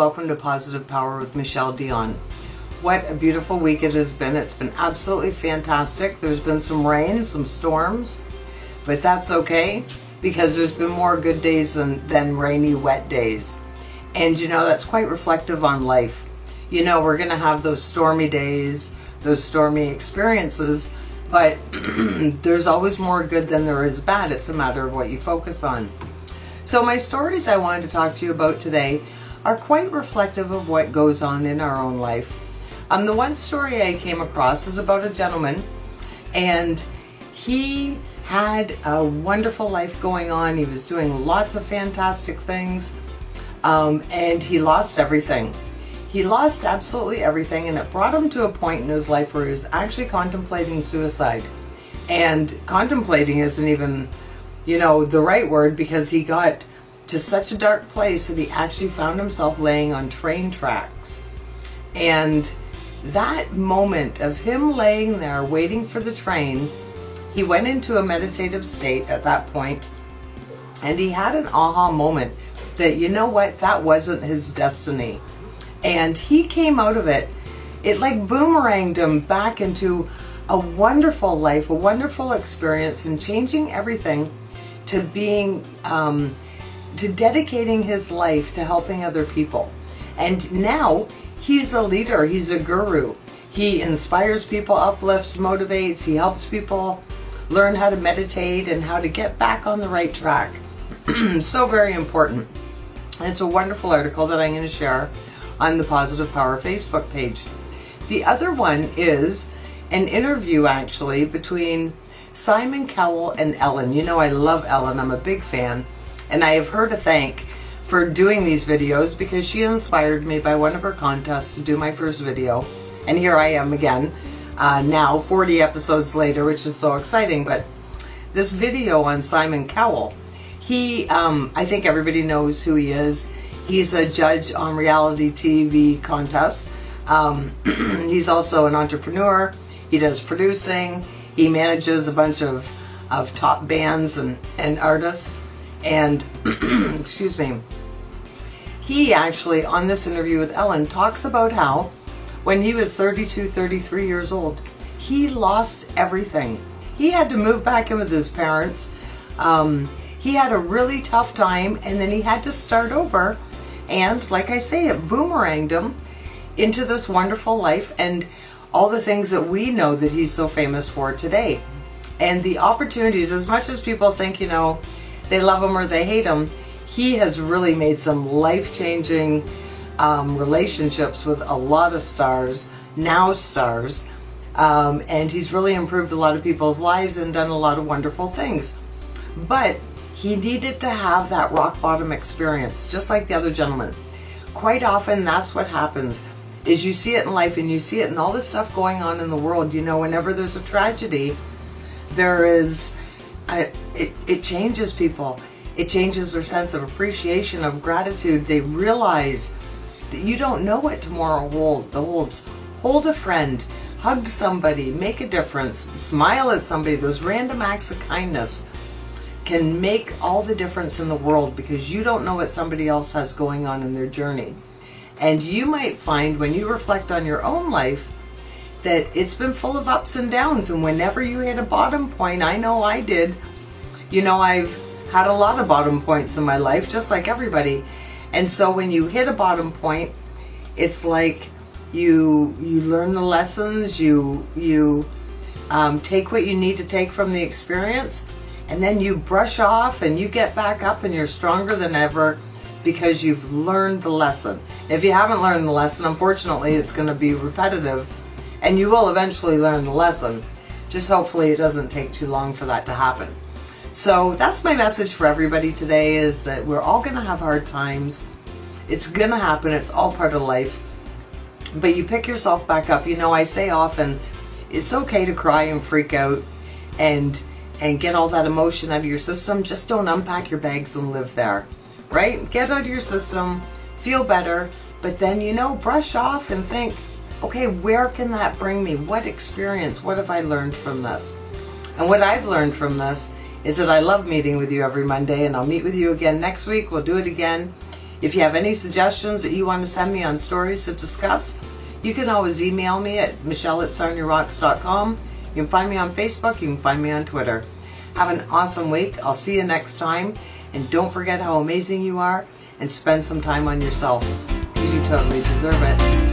welcome to Positive Power with Michele, Dionne. What a beautiful week it has been. It's been absolutely fantastic. There's been some rain, some storms, but that's okay because there's been more good days than rainy, wet days. And you know, that's quite reflective on life. You know, we're going to have those stormy days, those stormy experiences, but there's always more good than there is bad. It's a matter of what you focus on. So my stories I wanted to talk to you about today are quite reflective of what goes on in our own life. The one story I came across is about a gentleman, and he had a wonderful life going on. He was doing lots of fantastic things, and he lost everything. He lost absolutely everything, and it brought him to a point in his life where he was actually contemplating suicide. And contemplating isn't even, you know, the right word, because he got to such a dark place that he actually found himself laying on train tracks. And that moment of him laying there waiting for the train, he went into a meditative state at that point, and he had an aha moment that, you know what, that wasn't his destiny. And he came out of it. It like boomeranged him back into a wonderful life, a wonderful experience, and changing everything to being, to dedicating his life to helping other people. And now he's a leader, he's a guru. He inspires people, uplifts, motivates, he helps people learn how to meditate and how to get back on the right track. So very important. It's a wonderful article that I'm going to share on the Positive Power Facebook page. The other one is an interview actually between Simon Cowell and Ellen. You know, I love Ellen, I'm a big fan, and I have her to thank for doing these videos because she inspired me by one of her contests to do my first video. And here I am again, now 40 episodes later, which is so exciting. But this video on Simon Cowell, he, I think everybody knows who he is. He's a judge on reality TV contests. He's also an entrepreneur. He does producing. He manages a bunch of top bands and artists. And, excuse me, he actually, on this interview with Ellen, talks about how when he was 32, 33 years old, he lost everything. He had to move back in with his parents. He had a really tough time, and then he had to start over. And like I say, it boomeranged him into this wonderful life and all the things that we know that he's so famous for today. And the opportunities, as much as people think, you know, they love him or they hate him, he has really made some life-changing relationships with a lot of stars, now stars, and he's really improved a lot of people's lives and done a lot of wonderful things. But he needed to have that rock bottom experience, just like the other gentleman. Quite often that's what happens, is you see it in life and you see it in all the stuff going on in the world. You know, whenever there's a tragedy, there is, it changes people. It changes their sense of appreciation, of gratitude. They realize that you don't know what tomorrow holds. Hold a friend, hug somebody, make a difference, smile at somebody. Those random acts of kindness can make all the difference in the world because you don't know what somebody else has going on in their journey. And you might find when you reflect on your own life that it's been full of ups and downs, and whenever you hit a bottom point, I know I did. You know, I've had a lot of bottom points in my life, just like everybody. And so when you hit a bottom point, it's like you learn the lessons, you take what you need to take from the experience, and then you brush off and you get back up and you're stronger than ever because you've learned the lesson. If you haven't learned the lesson, unfortunately, it's going to be repetitive, and you will eventually learn the lesson. Just hopefully it doesn't take too long for that to happen. So that's my message for everybody today, is that we're all going to have hard times. It's going to happen. It's all part of life. But you pick yourself back up. You know, I say often, it's okay to cry and freak out and get all that emotion out of your system. Just don't unpack your bags and live there, right? Get out of your system, feel better, but then, you know, brush off and think, okay, where can that bring me? What experience? What have I learned from this? And what I've learned from this is that I love meeting with you every Monday, and I'll meet with you again next week. We'll do it again. If you have any suggestions that you want to send me on stories to discuss, you can always email me at michele@sarniarocks.com. You can find me on Facebook. You can find me on Twitter. Have an awesome week. I'll see you next time. And don't forget how amazing you are, and spend some time on yourself, because you totally deserve it.